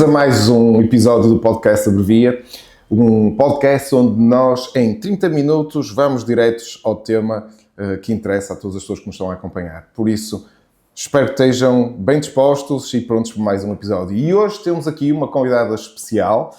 Bem-vindos a mais um episódio do Podcast Abrevia, um podcast onde nós, em 30 minutos, vamos diretos ao tema que interessa a todas as pessoas que nos estão a acompanhar. Por isso, espero que estejam bem dispostos e prontos para mais um episódio. E hoje temos aqui uma convidada especial,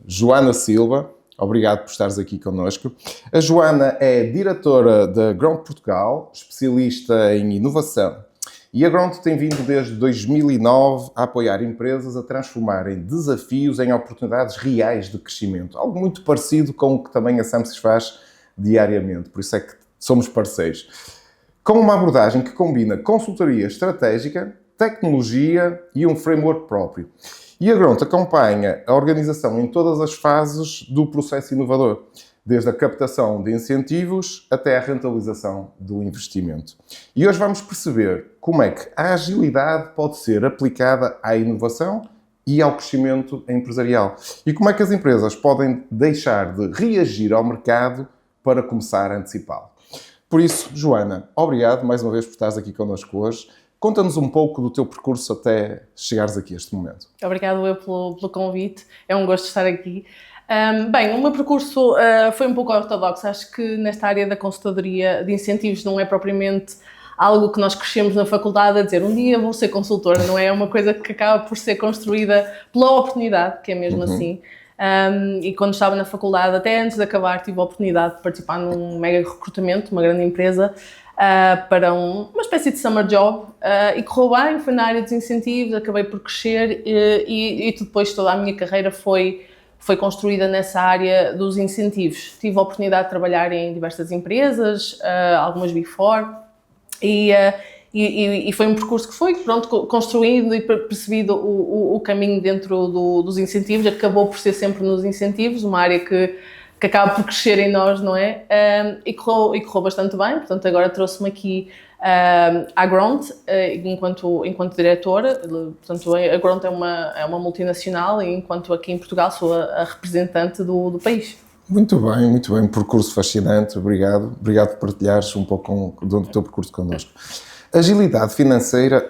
Joana Silva. Obrigado por estares aqui connosco. A Joana é diretora da Ground Portugal, especialista em inovação. E a Ground tem vindo desde 2009 a apoiar empresas a transformarem desafios em oportunidades reais de crescimento. Algo muito parecido com o que também a Samsys faz diariamente. Por isso é que somos parceiros. Com uma abordagem que combina consultoria estratégica, tecnologia e um framework próprio. E a Ground acompanha a organização em todas as fases do processo inovador, desde a captação de incentivos até a rentabilização do investimento. E hoje vamos perceber como é que a agilidade pode ser aplicada à inovação e ao crescimento empresarial. E como é que as empresas podem deixar de reagir ao mercado para começar a antecipá-lo. Por isso, Joana, obrigado mais uma vez por estares aqui connosco hoje. Conta-nos um pouco do teu percurso até chegares aqui a este momento. Obrigado eu pelo convite, é um gosto estar aqui. Bem, o meu percurso foi um pouco ortodoxo. Acho que nesta área da consultadoria de incentivos não é propriamente algo que nós crescemos na faculdade a dizer um dia vou ser consultora, não é uma coisa que acaba por ser construída pela oportunidade, que é mesmo assim. E quando estava na faculdade, até antes de acabar, tive a oportunidade de participar num mega recrutamento, uma grande empresa, para uma espécie de summer job, e correu bem, foi na área dos incentivos, acabei por crescer e depois toda a minha carreira foi construída nessa área dos incentivos. Tive a oportunidade de trabalhar em diversas empresas, algumas Big Four, e foi um percurso que foi, pronto, construído e percebido o caminho dentro dos incentivos. Acabou por ser sempre nos incentivos, uma área que acaba por crescer em nós, não é? E correu bastante bem, portanto agora trouxe-me aqui à Ground enquanto diretora. Portanto, a Ground é uma multinacional e enquanto aqui em Portugal sou a representante do país. Muito bem, um percurso fascinante, obrigado por partilhares um pouco do teu percurso connosco. Agilidade financeira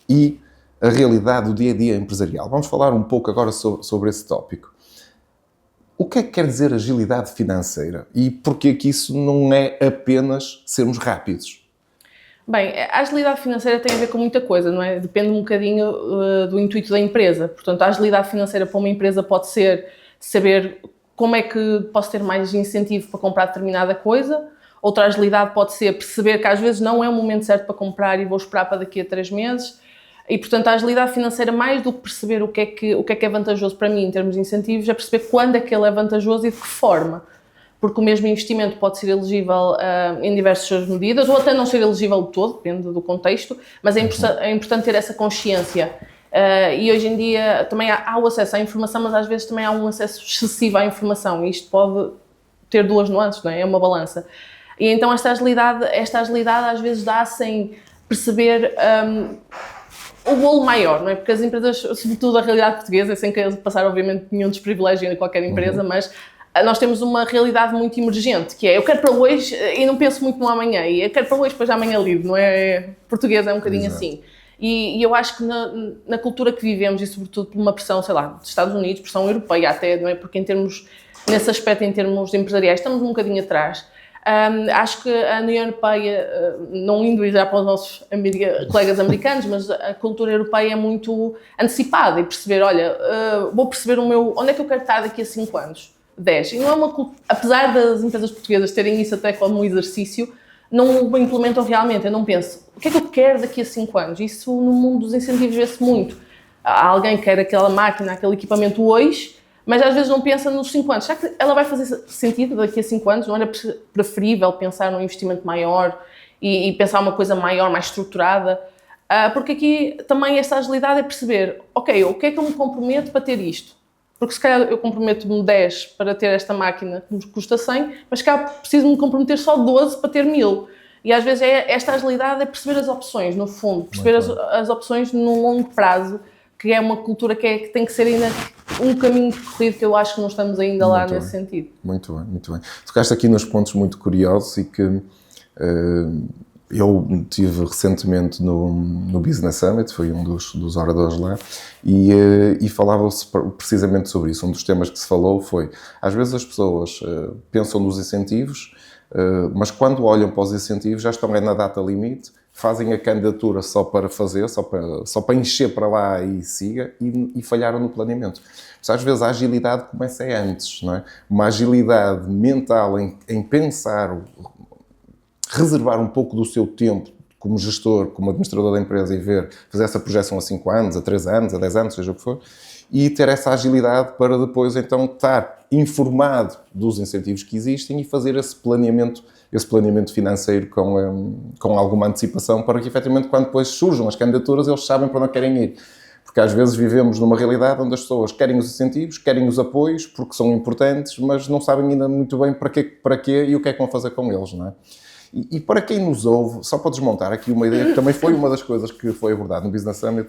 e a realidade do dia-a-dia empresarial. Vamos falar um pouco agora sobre esse tópico. O que é que quer dizer agilidade financeira e porquê que isso não é apenas sermos rápidos? Bem, a agilidade financeira tem a ver com muita coisa, não é? Depende um bocadinho do intuito da empresa. Portanto, a agilidade financeira para uma empresa pode ser saber como é que posso ter mais incentivo para comprar determinada coisa. Outra agilidade pode ser perceber que às vezes não é o momento certo para comprar e vou esperar para daqui a 3 meses. E, portanto, a agilidade financeira, mais do que perceber o que é que é vantajoso para mim em termos de incentivos, é perceber quando é que ele é vantajoso e de que forma. Porque o mesmo investimento pode ser elegível em diversas medidas, ou até não ser elegível de todo, depende do contexto, mas é importante ter essa consciência. E hoje em dia também há o acesso à informação, mas às vezes também há um acesso excessivo à informação, e isto pode ter duas nuances, não é? É uma balança. E então esta agilidade às vezes dá sem perceber o bolo maior, não é? Porque as empresas, sobretudo a realidade portuguesa, sem passar obviamente nenhum desprivilégio em qualquer empresa, mas nós temos uma realidade muito emergente, que é eu quero para hoje e não penso muito no amanhã, e eu quero para hoje, depois amanhã lido, não é? Português é um bocadinho assim. E eu acho que na cultura que vivemos, e sobretudo por uma pressão, sei lá, dos Estados Unidos, pressão europeia até, não é? Porque nesse aspecto, em termos empresariais, estamos um bocadinho atrás. Acho que a União Europeia, não indo já para os nossos colegas americanos, mas a cultura europeia é muito antecipada e perceber, olha, vou perceber onde é que eu quero estar daqui a 5 anos, 10. E não é apesar das empresas portuguesas terem isso até como um exercício, não o implementam realmente. Eu não penso, o que é que eu quero daqui a 5 anos? Isso no mundo dos incentivos vê-se muito. Alguém quer aquela máquina, aquele equipamento hoje, mas às vezes não pensa nos 5 anos. Será que ela vai fazer sentido daqui a 5 anos? Não era preferível pensar num investimento maior e pensar uma coisa maior, mais estruturada? Porque aqui também esta agilidade é perceber, ok, o que é que eu me comprometo para ter isto? Porque se calhar eu comprometo-me 10 para ter esta máquina que me custa 100, mas se calhar preciso me comprometer só 12 para ter 1000. E às vezes esta agilidade é perceber as opções, no fundo, perceber as opções num longo prazo, que é uma cultura que tem que ser ainda um caminho percorrido, que eu acho que não estamos ainda lá nesse sentido. Muito bem. Tocaste aqui nos pontos muito curiosos e que Eu estive recentemente no Business Summit, fui um dos oradores lá, e falava-se precisamente sobre isso. Um dos temas que se falou foi, às vezes as pessoas pensam nos incentivos, mas quando olham para os incentivos já estão na data limite, fazem a candidatura só para fazer, só para encher para lá e siga, e falharam no planeamento. Às vezes a agilidade começa antes, não é? Uma agilidade mental em pensar, reservar um pouco do seu tempo como gestor, como administrador da empresa e fazer essa projeção a 5 anos, a 3 anos, a 10 anos, seja o que for, e ter essa agilidade para depois então estar informado dos incentivos que existem e fazer esse planeamento financeiro com alguma antecipação para que efetivamente quando depois surjam as candidaturas eles sabem para onde querem ir. Porque às vezes vivemos numa realidade onde as pessoas querem os incentivos, querem os apoios, porque são importantes, mas não sabem ainda muito bem para quê e o que é que vão fazer com eles, não é? E para quem nos ouve, só para desmontar aqui uma ideia, que também foi uma das coisas que foi abordada no Business Summit,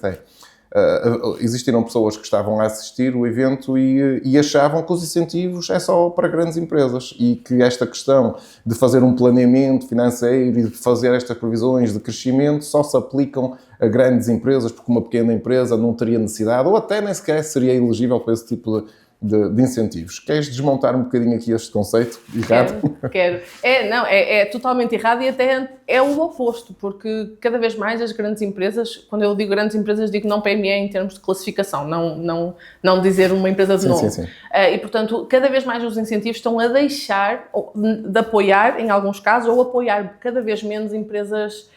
existiram pessoas que estavam a assistir o evento e achavam que os incentivos é só para grandes empresas e que esta questão de fazer um planeamento financeiro e de fazer estas previsões de crescimento só se aplicam a grandes empresas, porque uma pequena empresa não teria necessidade ou até nem sequer seria elegível para esse tipo de incentivos. Queres desmontar um bocadinho aqui este conceito errado? Quero. É totalmente errado e até é o oposto, porque cada vez mais as grandes empresas, quando eu digo grandes empresas, digo não PME em termos de classificação, não dizer uma empresa de nome. Sim. E, portanto, cada vez mais os incentivos estão a deixar de apoiar, em alguns casos, ou apoiar cada vez menos empresas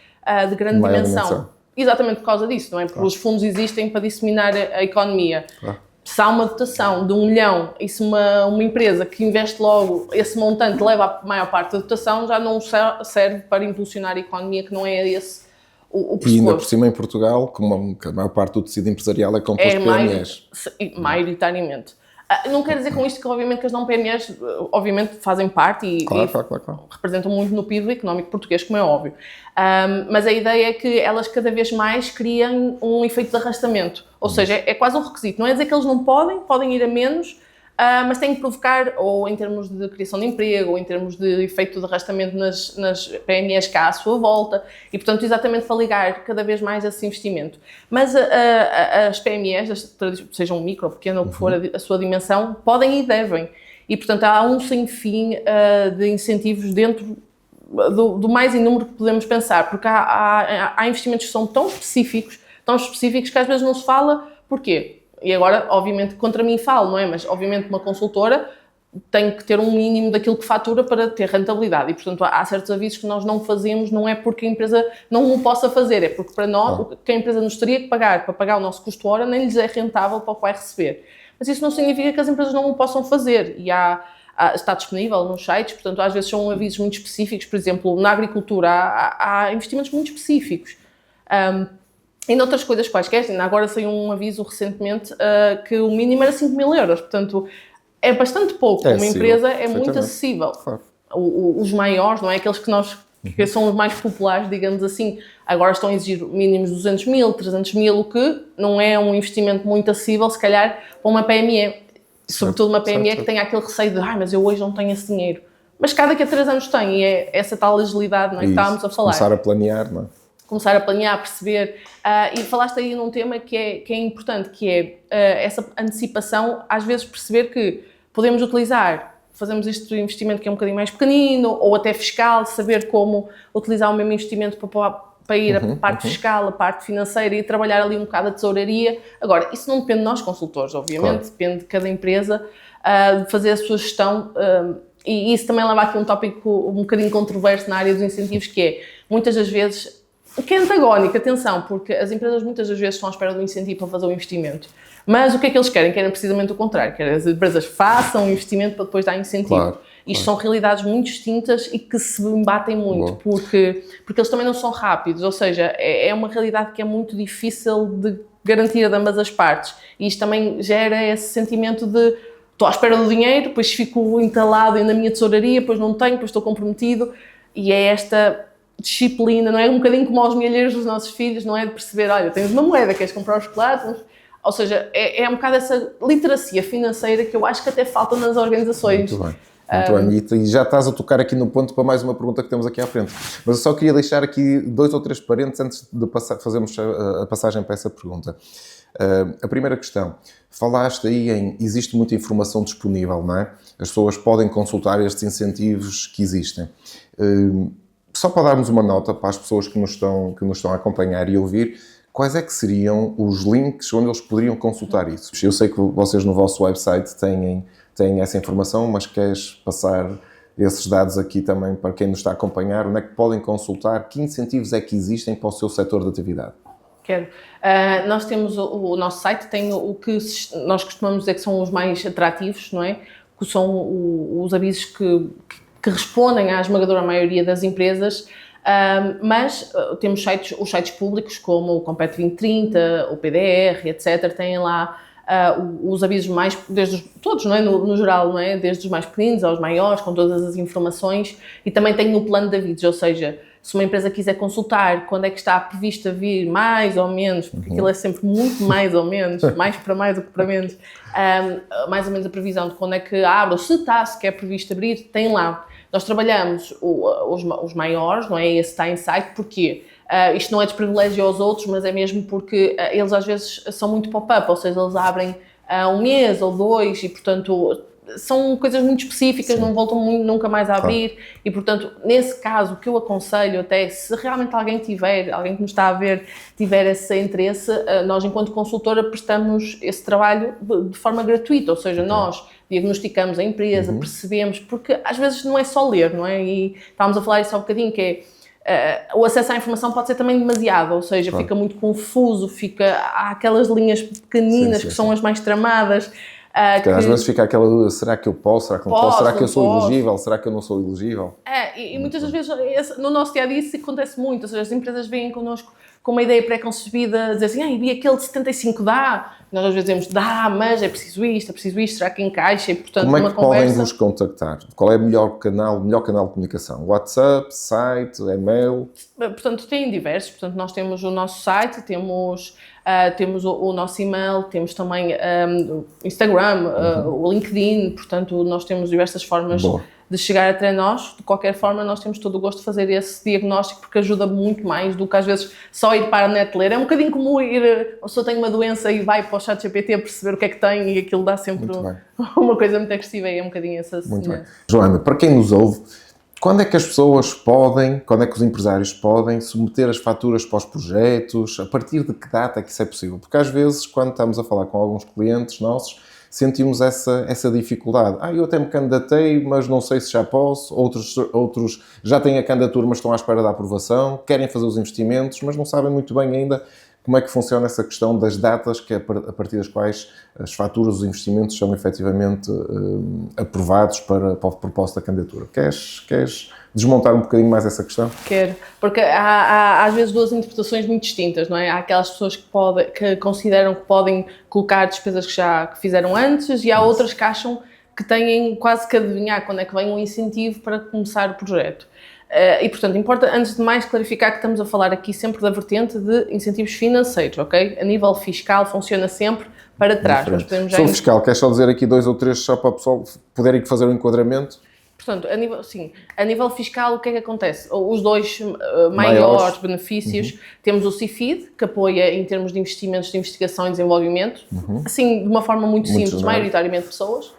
de grande dimensão. Exatamente por causa disso, não é? Porque os fundos existem para disseminar a economia. Se há uma dotação de 1 milhão e se uma empresa que investe logo esse montante leva a maior parte da dotação, já não serve para impulsionar a economia, que não é esse o pressuposto. E ainda por cima em Portugal, que a maior parte do tecido empresarial é composto de PMEs. Maioritariamente. Não quer dizer com isto que, obviamente, que as não PMEs, obviamente, fazem parte e representam muito no PIB económico português, como é óbvio. Mas a ideia é que elas cada vez mais criam um efeito de arrastamento. Ou seja, é quase um requisito. Não é dizer que eles não podem ir a menos, mas têm que provocar, ou em termos de criação de emprego, ou em termos de efeito de arrastamento nas PMEs cá à sua volta, e portanto exatamente para ligar cada vez mais esse investimento. Mas as PMEs, sejam micro ou pequeno, ou que for a sua dimensão, podem e devem. E portanto há um sem fim de incentivos dentro do mais inúmero que podemos pensar, porque há investimentos que são tão específicos que às vezes não se fala. Porquê? E agora, obviamente, contra mim falo, não é? Mas, obviamente, uma consultora tem que ter um mínimo daquilo que fatura para ter rentabilidade. E, portanto, há certos avisos que nós não fazemos, não é porque a empresa não o possa fazer, é porque para nós, o que a empresa nos teria que pagar para pagar o nosso custo-hora, nem lhes é rentável para o que vai receber. Mas isso não significa que as empresas não o possam fazer. E está disponível nos sites, portanto, às vezes são avisos muito específicos. Por exemplo, na agricultura há investimentos muito específicos. E noutras coisas quaisquer, ainda agora saiu um aviso recentemente que o mínimo era 5 mil euros, portanto é bastante pouco, uma empresa é muito acessível. Claro. Os maiores, não é? Aqueles que são os mais populares, digamos assim, agora estão a exigir mínimos de 200 mil, 300 mil, o que não é um investimento muito acessível, se calhar, para uma PME, sobretudo uma PME que tenha aquele receio de mas eu hoje não tenho esse dinheiro. Mas cada que a 3 anos tem, e é essa tal agilidade, não é? Que estávamos a falar. Começar a planear, não é? Começar a planear, perceber, e falaste aí num tema que é importante, que é essa antecipação, às vezes perceber que podemos fazemos este investimento que é um bocadinho mais pequenino, ou até fiscal, saber como utilizar o mesmo investimento para ir a parte fiscal, a parte financeira e trabalhar ali um bocado a tesouraria. Agora, isso não depende de nós consultores, obviamente, depende de cada empresa, de fazer a sua gestão, e isso também leva aqui um tópico um bocadinho controverso na área dos incentivos, que é, muitas das vezes, o que é antagónico, atenção, porque as empresas muitas das vezes estão à espera do incentivo para fazer o investimento. Mas o que é que eles querem? Querem precisamente o contrário. Querem que as empresas façam o investimento para depois dar incentivo. Isto são realidades muito distintas e que se embatem muito, porque eles também não são rápidos. Ou seja, é uma realidade que é muito difícil de garantir de ambas as partes. E isto também gera esse sentimento de estou à espera do dinheiro, depois fico entalado na minha tesouraria, depois não tenho, depois estou comprometido. E é esta disciplina, não é? Um bocadinho como aos milheiros dos nossos filhos, não é? De perceber, olha, tens uma moeda, queres comprar os chocolates? Ou seja, é um bocado essa literacia financeira que eu acho que até falta nas organizações. Muito bem, e já estás a tocar aqui no ponto para mais uma pergunta que temos aqui à frente. Mas eu só queria deixar aqui 2 ou 3 parênteses antes de fazermos a passagem para essa pergunta. A primeira questão, falaste aí em existe muita informação disponível, não é? As pessoas podem consultar estes incentivos que existem. Só para darmos uma nota para as pessoas que nos estão a acompanhar e ouvir, quais é que seriam os links onde eles poderiam consultar isso? Eu sei que vocês no vosso website têm essa informação, mas queres passar esses dados aqui também para quem nos está a acompanhar? Onde é que podem consultar? Que incentivos é que existem para o seu setor de atividade? Quero. Nós temos o nosso site, tem o que nós costumamos dizer que são os mais atrativos, não é? Que são os avisos que respondem à esmagadora maioria das empresas, mas temos os sites públicos como o Compete 2030, o PDR, etc. Têm lá os avisos mais, todos, não é? No geral, não é? Desde os mais pequeninos aos maiores, com todas as informações, e também tem o plano de avisos, ou seja, se uma empresa quiser consultar quando é que está previsto vir mais ou menos, porque aquilo é sempre muito mais ou menos, mais para mais do que para menos, mais ou menos a previsão de quando é que abre, ou se está sequer previsto abrir, tem lá. Nós trabalhamos os maiores, não é? Esse está em site, porquê? Isto não é desprivilégio aos outros, mas é mesmo porque eles às vezes são muito pop-up, ou seja, eles abrem um mês ou 2 e, portanto, são coisas muito específicas, não voltam nunca mais a abrir e, portanto, nesse caso, o que eu aconselho até, se realmente alguém que nos está a ver, tiver esse interesse, nós, enquanto consultora, prestamos esse trabalho de forma gratuita, ou seja, nós diagnosticamos a empresa, percebemos, porque às vezes não é só ler, não é? E estávamos a falar isso há um bocadinho, que é, o acesso à informação pode ser também demasiado, ou seja, fica muito confuso, há aquelas linhas pequeninas que são as mais tramadas. Às vezes fica aquela dúvida, será que eu posso, será que não posso, será que eu sou elegível, será que eu não sou elegível? E muitas das vezes, no nosso dia-a-dia, isso acontece muito, ou seja, as empresas vêm connosco com uma ideia pré-concebida, dizer assim, e aquele de 75 dá? Nós às vezes dizemos, dá, mas é preciso isto, será que encaixa? E, portanto, como é que podem vos contactar? Qual é o melhor canal de comunicação? WhatsApp, site, e-mail? Portanto, tem diversos. Portanto, nós temos o nosso site, temos o nosso e-mail, temos também o Instagram, o LinkedIn. Portanto, nós temos diversas formas de chegar até nós. De qualquer forma, nós temos todo o gosto de fazer esse diagnóstico, porque ajuda muito mais do que às vezes só ir para a net ler. É um bocadinho como ir, a pessoa tem uma doença e vai para o ChatGPT a perceber o que é que tem, e aquilo dá sempre uma coisa muito agressiva, e é um bocadinho essa muito bem. Joana, para quem nos ouve, quando é que as pessoas quando é que os empresários podem submeter as faturas para os projetos? A partir de que data é que isso é possível? Porque às vezes, quando estamos a falar com alguns clientes nossos, sentimos essa dificuldade. Eu até me candidatei, mas não sei se já posso. Outros já têm a candidatura, mas estão à espera da aprovação. Querem fazer os investimentos, mas não sabem muito bem ainda como é que funciona essa questão das datas a partir das quais as faturas, os investimentos são efetivamente aprovados para a proposta da candidatura. Queres desmontar um bocadinho mais essa questão? Quero, porque há às vezes 2 interpretações muito distintas, não é? Há aquelas pessoas que consideram que podem colocar despesas que fizeram antes, e há outras que acham que têm quase que adivinhar quando é que vem um incentivo para começar o projeto. E, portanto, importa, antes de mais, clarificar que estamos a falar aqui sempre da vertente de incentivos financeiros, ok? A nível fiscal funciona sempre para trás. Sobre fiscal, queres só dizer aqui 2 ou 3 só para o pessoal poderem fazer o enquadramento? Portanto, a nível fiscal, o que é que acontece? Os 2 maiores benefícios, temos o CIFID, que apoia em termos de investimentos de investigação e desenvolvimento, assim, de uma forma muito simples, maioritariamente pessoas.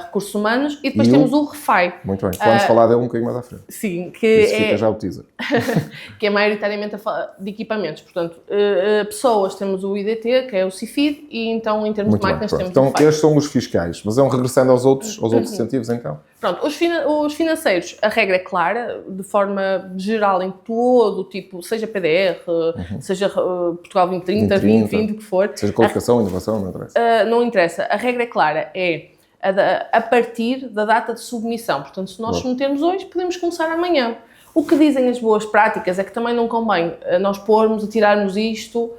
Recursos humanos, e depois temos o REFAI. Muito bem, vamos falar dele um bocadinho mais à frente. Sim, fica já o teaser. Que é maioritariamente de equipamentos. Portanto, pessoas, temos o IDT, que é o CIFID, e então, em termos de máquinas, temos o REFAI. Então, estes são os fiscais, mas regressando aos outros incentivos, então? Pronto, os financeiros, a regra é clara, de forma geral, em todo o tipo, seja PDR, seja Portugal 2030, 2020, o que for. Seja qualificação, inovação, não interessa. Não interessa. A regra é clara, a partir da data de submissão. Portanto, se nós submetermos hoje, podemos começar amanhã. O que dizem as boas práticas é que também não convém nós tirarmos isto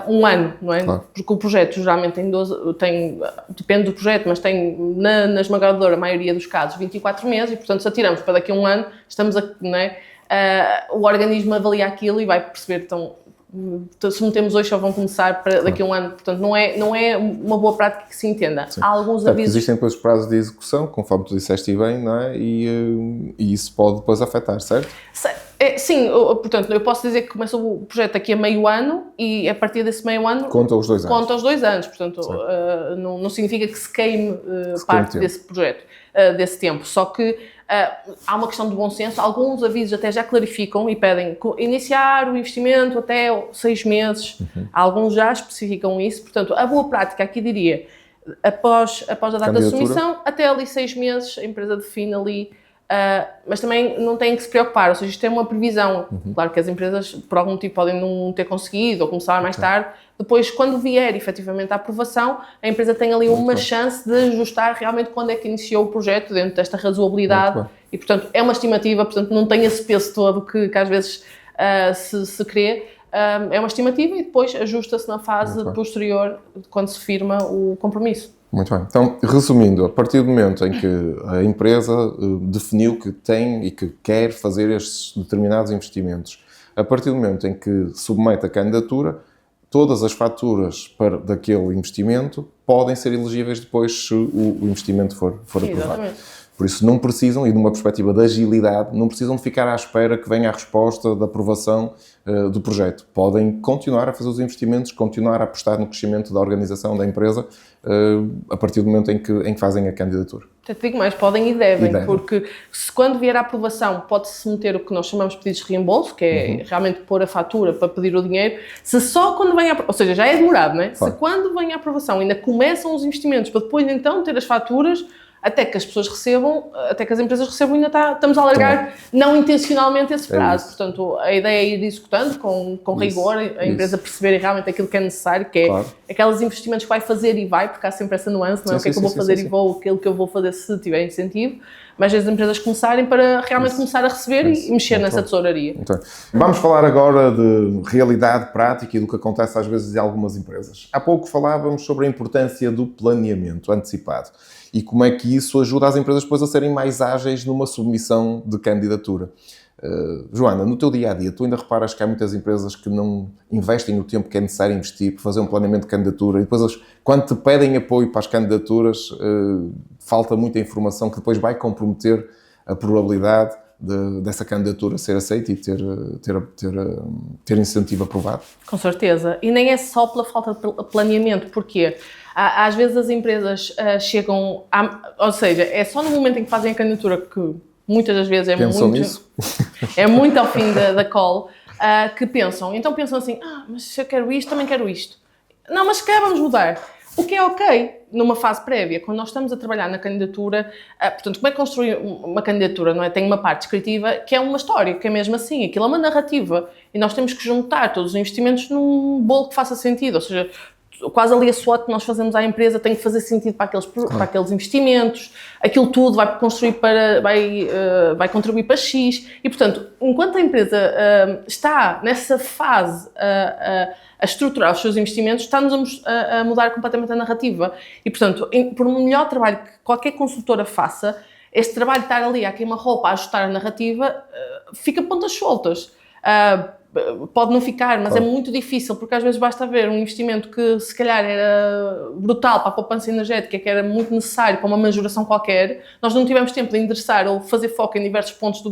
um ano, não é? Claro. Porque o projeto geralmente depende do projeto, mas tem, na esmagadora maioria dos casos, 24 meses, e portanto, se atiramos para daqui a um ano, não é? O organismo avalia aquilo e vai perceber, então, submetemos hoje só vão começar para daqui a um ano. Portanto, não é uma boa prática que se entenda. Sim. Há alguns avisos... Existem depois prazos de execução, conforme tu disseste bem, não é? E isso pode depois afetar, certo? Sim, portanto, eu posso dizer que começa o projeto daqui a meio ano e a partir desse meio ano... Conta os 2 anos. Conta os 2 anos, portanto, não significa que se queime parte desse projeto, desse tempo. Só que há uma questão de bom senso, alguns avisos até já clarificam e pedem iniciar o investimento até 6 meses, alguns já especificam isso, portanto, a boa prática aqui diria, após a data da submissão, até ali 6 meses, a empresa define ali, mas também não têm que se preocupar, ou seja, isto é uma previsão. Claro que as empresas, por algum motivo, podem não ter conseguido ou começar mais tarde. Depois, quando vier efetivamente a aprovação, a empresa tem ali uma chance de ajustar realmente quando é que iniciou o projeto, dentro desta razoabilidade. E, portanto, é uma estimativa, portanto, não tem esse peso todo que às vezes se crê. É uma estimativa e depois ajusta-se na fase posterior, quando se firma o compromisso. Muito bem. Então, resumindo, a partir do momento em que a empresa definiu que tem e que quer fazer estes determinados investimentos, a partir do momento em que submete a candidatura, todas as faturas daquele investimento podem ser elegíveis depois se o investimento for aprovado. Exatamente. Por isso não precisam, e de uma perspectiva de agilidade, não precisam de ficar à espera que venha a resposta da aprovação do projeto. Podem continuar a fazer os investimentos, continuar a apostar no crescimento da organização, da empresa, a partir do momento em que fazem a candidatura. Até te digo mais, podem e devem, porque se quando vier a aprovação pode-se meter o que nós chamamos de pedidos de reembolso, que é realmente pôr a fatura para pedir o dinheiro, se só quando vem ou seja, já é demorado, não é? Claro. Se quando vem a aprovação ainda começam os investimentos para depois então ter as faturas, até que as pessoas recebam, até que as empresas recebam, ainda estamos a alargar não intencionalmente esse prazo. Portanto, a ideia é ir executando com rigor, a empresa perceber realmente aquilo que é necessário, que é aqueles investimentos que vai fazer e vai, porque há sempre essa nuance, não é? O que é que eu vou fazer e vou, aquilo que eu vou fazer se tiver incentivo, mas as empresas começarem para realmente começar a receber e mexer nessa tesouraria. Então, vamos falar agora de realidade prática e do que acontece às vezes em algumas empresas. Há pouco falávamos sobre a importância do planeamento antecipado e como é que isso ajuda as empresas depois a serem mais ágeis numa submissão de candidatura. Joana, no teu dia-a-dia, tu ainda reparas que há muitas empresas que não investem o tempo que é necessário investir para fazer um planeamento de candidatura e depois, quando te pedem apoio para as candidaturas, falta muita informação que depois vai comprometer a probabilidade dessa candidatura ser aceita e ter incentivo aprovado? Com certeza. E nem é só pela falta de planeamento, porque às vezes as empresas chegam, ou seja, é só no momento em que fazem a candidatura que muitas das vezes é muito ao fim da call, que pensam. Então pensam assim, mas se eu quero isto, também quero isto. Não, mas se calhar vamos mudar. O que é ok numa fase prévia, quando nós estamos a trabalhar na candidatura, portanto, como é que construir uma candidatura, não é? Tem uma parte descritiva que é uma história, que é mesmo assim, aquilo é uma narrativa e nós temos que juntar todos os investimentos num bolo que faça sentido, ou seja, quase ali a SWOT que nós fazemos à empresa tem que fazer sentido para aqueles investimentos, aquilo tudo vai vai contribuir para X e, portanto, enquanto a empresa está nessa fase a estruturar os seus investimentos, está-nos a mudar completamente a narrativa e, portanto, por um melhor trabalho que qualquer consultora faça, este trabalho de estar ali a queima-roupa, a ajustar a narrativa, fica pontas soltas. Pode não ficar, mas é muito difícil, porque às vezes basta ver um investimento que se calhar era brutal para a poupança energética, que era muito necessário para uma majoração qualquer, nós não tivemos tempo de endereçar ou fazer foco em diversos pontos,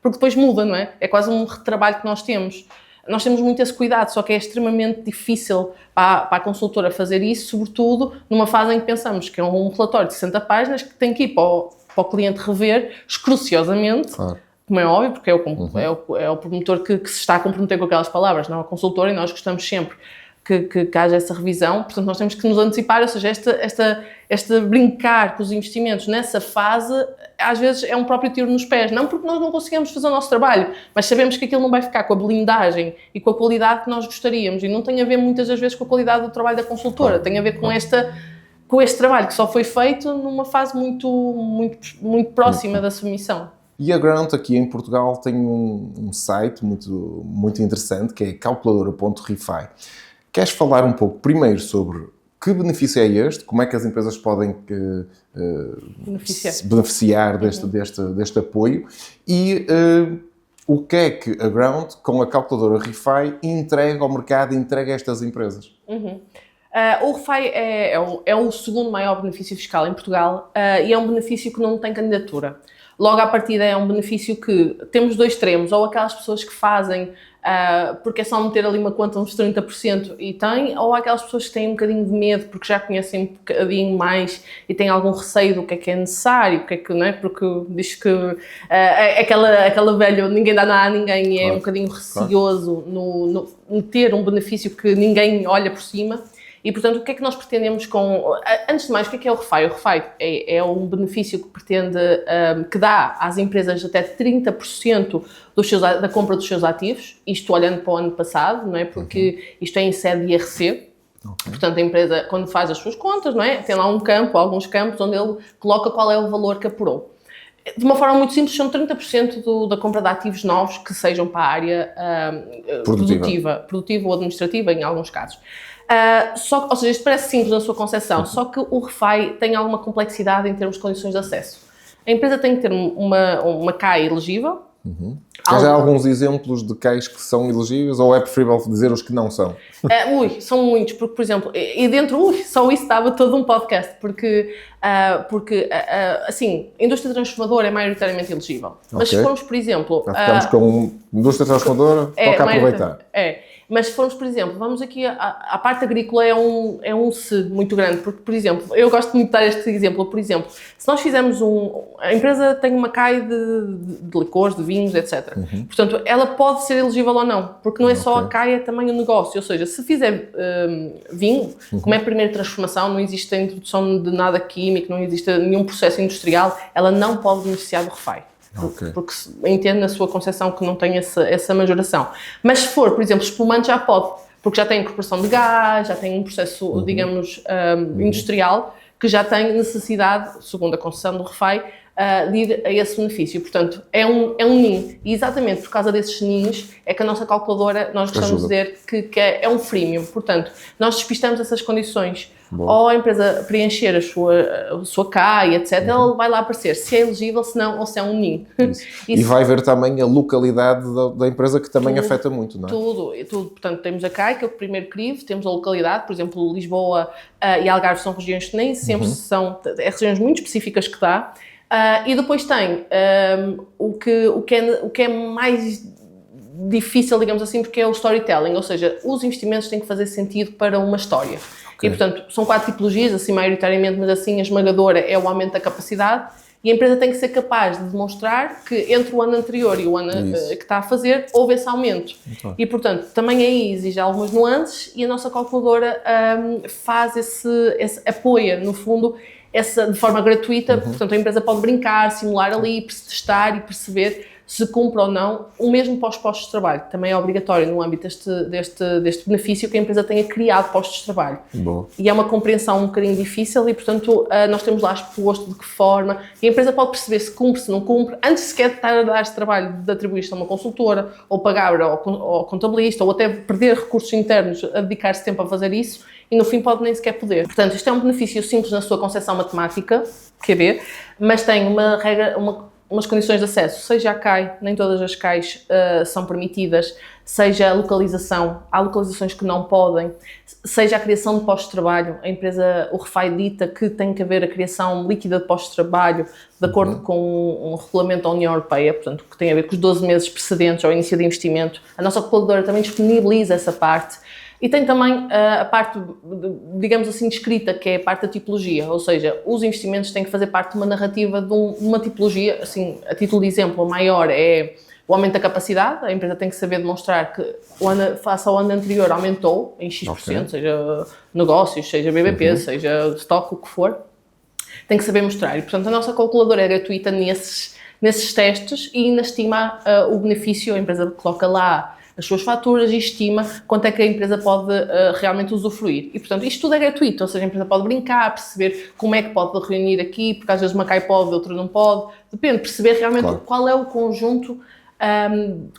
porque depois muda, não é? É quase um retrabalho que nós temos. Nós temos muito esse cuidado, só que é extremamente difícil para a consultora fazer isso, sobretudo numa fase em que pensamos que é um relatório de 60 páginas que tem que ir para o cliente rever escruciosamente, como é óbvio, porque é o promotor que se está a comprometer com aquelas palavras, não a consultora, e nós gostamos sempre que haja essa revisão. Portanto, nós temos que nos antecipar, ou seja, esta brincar com os investimentos nessa fase, às vezes é um próprio tiro nos pés, não porque nós não conseguimos fazer o nosso trabalho, mas sabemos que aquilo não vai ficar com a blindagem e com a qualidade que nós gostaríamos, e não tem a ver muitas das vezes com a qualidade do trabalho da consultora, tem a ver com este trabalho que só foi feito numa fase muito próxima da submissão. E a Grant aqui em Portugal tem um site muito interessante que é calculadora.refi. Queres falar um pouco primeiro sobre que benefício é este, como é que as empresas podem beneficiar deste apoio e O que é que a Ground, com a calculadora ReFi, entrega ao mercado, entrega a estas empresas? O ReFi é o segundo maior benefício fiscal em Portugal e é um benefício que não tem candidatura. Logo à partida é um benefício que temos dois extremos, ou aquelas pessoas que fazem porque é só meter ali uma conta uns 30% e tem, ou aquelas pessoas que têm um bocadinho de medo porque já conhecem um bocadinho mais e têm algum receio do que é necessário, o que é que, não é? Porque diz que aquela velha ninguém dá nada a ninguém e é um bocadinho receoso no ter um benefício que ninguém olha por cima. E, portanto, o que é que nós pretendemos com... Antes de mais, o que é o ReFi? O ReFi é um benefício que pretende, que dá às empresas até 30% da compra dos seus ativos, isto olhando para o ano passado, não é? Porque isto é em sede de IRC. Portanto, a empresa, quando faz as suas contas, não é? Tem lá um campo, alguns campos, onde ele coloca qual é o valor que apurou. De uma forma muito simples, são 30% da compra de ativos novos que sejam para a área produtiva ou administrativa, em alguns casos. Ou seja, isto parece simples na sua concepção, só que o ReFi tem alguma complexidade em termos de condições de acesso. A empresa tem que ter uma CAI elegível. Há já alguns exemplos de CAIs que são elegíveis ou é preferível dizer os que não são? São muitos, porque, por exemplo, só isso dava todo um podcast, porque assim, a indústria transformadora é maioritariamente elegível. Mas se formos, por exemplo... Ficamos com indústria transformadora, toca aproveitar. Mas se formos, por exemplo, vamos aqui, a parte agrícola é um se muito grande, porque, por exemplo, eu gosto muito de dar este exemplo, por exemplo, se nós fizermos a empresa tem uma CAI de licores, de vinhos, etc. Portanto, ela pode ser elegível ou não, porque não é só a CAI, é também o negócio, ou seja, se fizer vinho, como é a primeira transformação, não existe a introdução de nada químico, não existe nenhum processo industrial, ela não pode beneficiar do ReFi. Porque entendo na sua concepção que não tem essa majoração. Mas se for, por exemplo, espumante já pode, porque já tem incorporação de gás, já tem um processo, digamos, industrial, que já tem necessidade, segundo a concessão do ReFi, de ir a esse benefício. Portanto, é um ninho. E exatamente por causa desses ninhos é que a nossa calculadora, nós gostamos de dizer que é um freemium. Portanto, nós despistamos essas condições. Ou a empresa preencher a sua CAI, etc., ela vai lá aparecer se é elegível, se não, ou se é um ninho. E vai ver também a localidade da empresa, que também afeta muito, não é? Tudo. Portanto, temos a CAI, que é o primeiro crivo, temos a localidade, por exemplo, Lisboa e Algarve são regiões que nem sempre são regiões muito específicas que dá. E depois tem o que é mais difícil, digamos assim, porque é o storytelling, ou seja, os investimentos têm que fazer sentido para uma história. E, portanto, são 4 tipologias, assim, maioritariamente, mas assim, a esmagadora é o aumento da capacidade e a empresa tem que ser capaz de demonstrar que entre o ano anterior e o ano que está a fazer, houve esse aumento. E, portanto, também aí exige algumas nuances e a nossa calculadora faz apoia, no fundo, de forma gratuita. Portanto, a empresa pode brincar, simular ali, testar e perceber se cumpre ou não, o mesmo para os postos de trabalho. Também é obrigatório no âmbito deste benefício que a empresa tenha criado postos de trabalho. Boa. E é uma compreensão um bocadinho difícil e, portanto, nós temos lá exposto de que forma e a empresa pode perceber se cumpre, se não cumpre, antes sequer de estar a dar este trabalho de atribuir isto a uma consultora, ou pagar ao contabilista, ou até perder recursos internos a dedicar-se tempo a fazer isso e no fim pode nem sequer poder. Portanto, isto é um benefício simples na sua concepção matemática, QB, mas tem uma regra, umas condições de acesso, seja a CAI, nem todas as CAIs são permitidas, seja a localização, há localizações que não podem, seja a criação de postos de trabalho, a empresa, o ReFi dita que tem que haver a criação líquida de postos de trabalho de acordo com um regulamento da União Europeia, portanto, que tem a ver com os 12 meses precedentes ao início de investimento. A nossa calculadora também disponibiliza essa parte. E tem também a parte, digamos assim, descrita, que é a parte da tipologia, ou seja, os investimentos têm que fazer parte de uma narrativa de uma tipologia, assim, a título de exemplo, o maior é o aumento da capacidade, a empresa tem que saber demonstrar que face ao ano anterior aumentou em X%, seja negócios, seja BBP, seja estoque, o que for, tem que saber mostrar. E, portanto, a nossa calculadora é gratuita nesses testes e ainda estima o benefício, a empresa coloca lá as suas faturas e estima quanto é que a empresa pode realmente usufruir. E, portanto, isto tudo é gratuito, ou seja, a empresa pode brincar, perceber como é que pode reunir aqui, porque às vezes uma CAI pode, outra não pode, depende, perceber realmente qual é o conjunto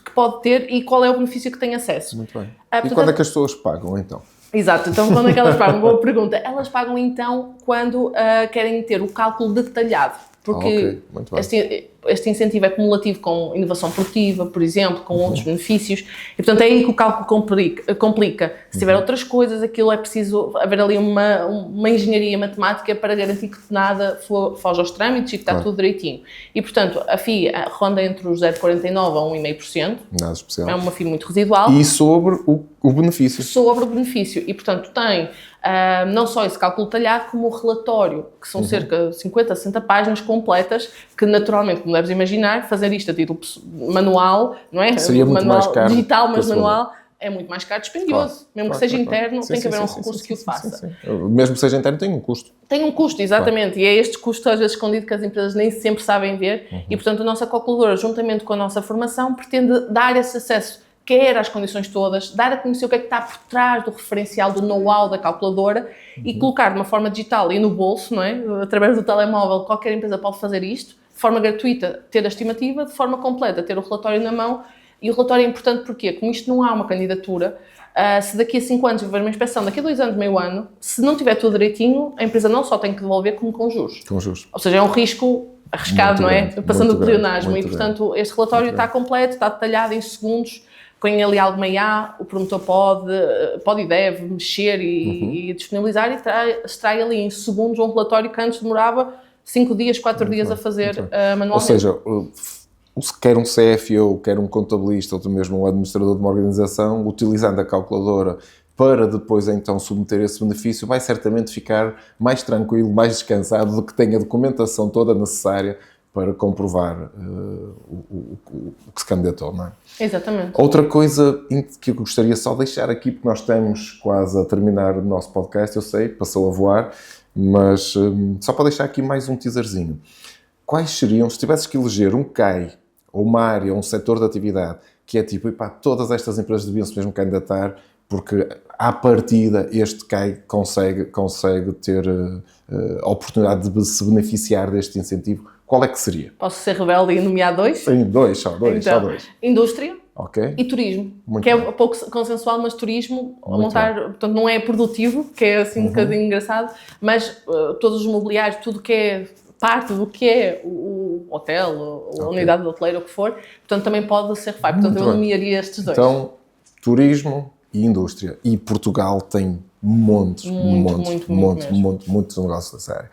que pode ter e qual é o benefício que tem acesso. Muito bem. E quando é que as pessoas pagam, então? Exato, então quando é que elas pagam? Boa pergunta. Elas pagam, então, quando querem ter o cálculo detalhado. porque muito bem. Este incentivo é cumulativo com inovação produtiva, por exemplo, com outros benefícios, e portanto é aí que o cálculo complica. Se tiver outras coisas, aquilo é preciso haver ali uma engenharia matemática para garantir que nada foge aos trâmites e que está tudo direitinho. E portanto a FII ronda entre os 0,49% a 1,5%. Nada especial. É uma FII muito residual. E sobre o benefício. Sobre o benefício. E portanto tem não só esse cálculo detalhado, como o relatório, que são cerca de 50 a 60 páginas completas, que naturalmente, como deves imaginar, fazer isto a título manual, não é? Seria muito manual mais caro. Digital, mas manual, é muito mais caro, dispendioso. Mesmo que seja interno, Sim, tem que haver um sim, recurso que o faça. Sim. Mesmo que seja interno, tem um custo. Tem um custo, exatamente, e é este custo às vezes escondido que as empresas nem sempre sabem ver, e portanto a nossa calculadora, juntamente com a nossa formação, pretende dar esse acesso, quer às condições todas, dar a conhecer o que é que está por trás do referencial, do know-how da calculadora, e colocar de uma forma digital e no bolso, não é? Através do telemóvel, qualquer empresa pode fazer isto, de forma gratuita ter a estimativa, de forma completa ter o relatório na mão. E o relatório é importante porque, como isto não há uma candidatura, se daqui a 5 anos houver uma inspeção, daqui a 2 anos, meio ano, se não tiver tudo direitinho, a empresa não só tem que devolver, como com juros. Com juros. Ou seja, é um risco arriscado, Muito não é? grande, Passando o muito pleonasmo. grande, E, portanto, este relatório está completo, está detalhado em segundos, põe ali alguma IA, o promotor pode e deve mexer e disponibilizar e extrai ali em segundos um relatório que antes demorava 5 dias, 4 dias a fazer manualmente. Ou seja, quer um CFO, quer um contabilista ou mesmo um administrador de uma organização, utilizando a calculadora para depois então submeter esse benefício, vai certamente ficar mais tranquilo, mais descansado do que tem a documentação toda necessária para comprovar o que se candidatou, não é? Exatamente. Outra coisa que eu gostaria só de deixar aqui, porque nós estamos quase a terminar o nosso podcast, eu sei, passou a voar, mas só para deixar aqui mais um teaserzinho. Quais seriam, se tivesses que eleger um CAI, ou uma área, ou um setor de atividade, que é tipo, todas estas empresas deviam-se mesmo candidatar, porque à partida este CAI consegue ter a oportunidade de se beneficiar deste incentivo, qual é que seria? Posso ser rebelde e nomear 2? Sim, só dois. Indústria e turismo, muito que bem. é pouco consensual, mas turismo, portanto não é produtivo, que é assim um bocadinho engraçado, mas todos os mobiliários, tudo que é parte do que é o hotel, ou a unidade de hoteleiro, o que for, portanto também pode ser FAI, portanto eu nomearia estes dois. Então, turismo e indústria. E Portugal tem muitos negócios dessa área.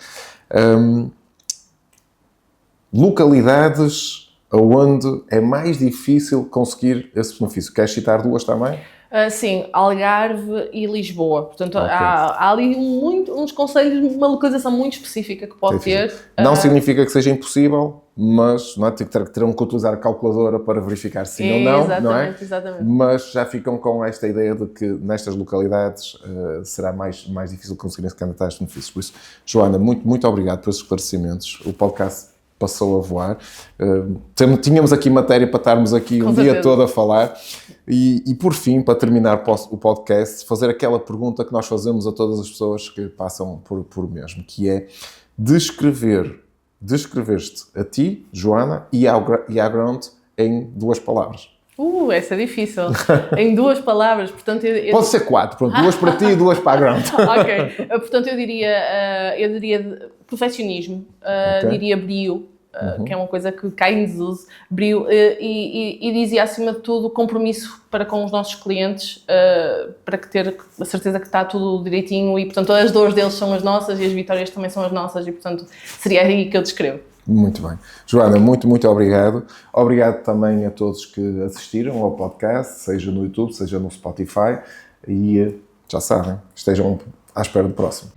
Localidades onde é mais difícil conseguir esse benefício. Queres citar 2 também? Sim, Algarve e Lisboa. Portanto, há ali uns conselhos, uma localização muito específica que pode ter. Não significa que seja impossível, mas não é? Terão que utilizar a calculadora para verificar se ou não, não é? Exatamente. Mas já ficam com esta ideia de que nestas localidades será mais difícil conseguirem se candidatar a estes benefícios. Por isso, Joana, muito obrigado pelos esclarecimentos. O podcast passou a voar. Tínhamos aqui matéria para estarmos aqui dia todo a falar. E por fim, para terminar o podcast, fazer aquela pergunta que nós fazemos a todas as pessoas que passam por mesmo, que é descrever-te a ti, Joana, e à Ground em 2 palavras. Essa é difícil. Em 2 palavras, portanto... Pode ser 4, pronto, 2 para ti e 2 para a Ground. Ok, portanto eu diria perfeccionismo, diria brio, que é uma coisa que cai em desuso, brio, e dizia acima de tudo compromisso para com os nossos clientes, para ter a certeza que está tudo direitinho e portanto as dores deles são as nossas e as vitórias também são as nossas e portanto seria aí que eu descrevo. Muito bem. Joana, muito obrigado. Obrigado também a todos que assistiram ao podcast, seja no YouTube, seja no Spotify e já sabem, estejam à espera do próximo.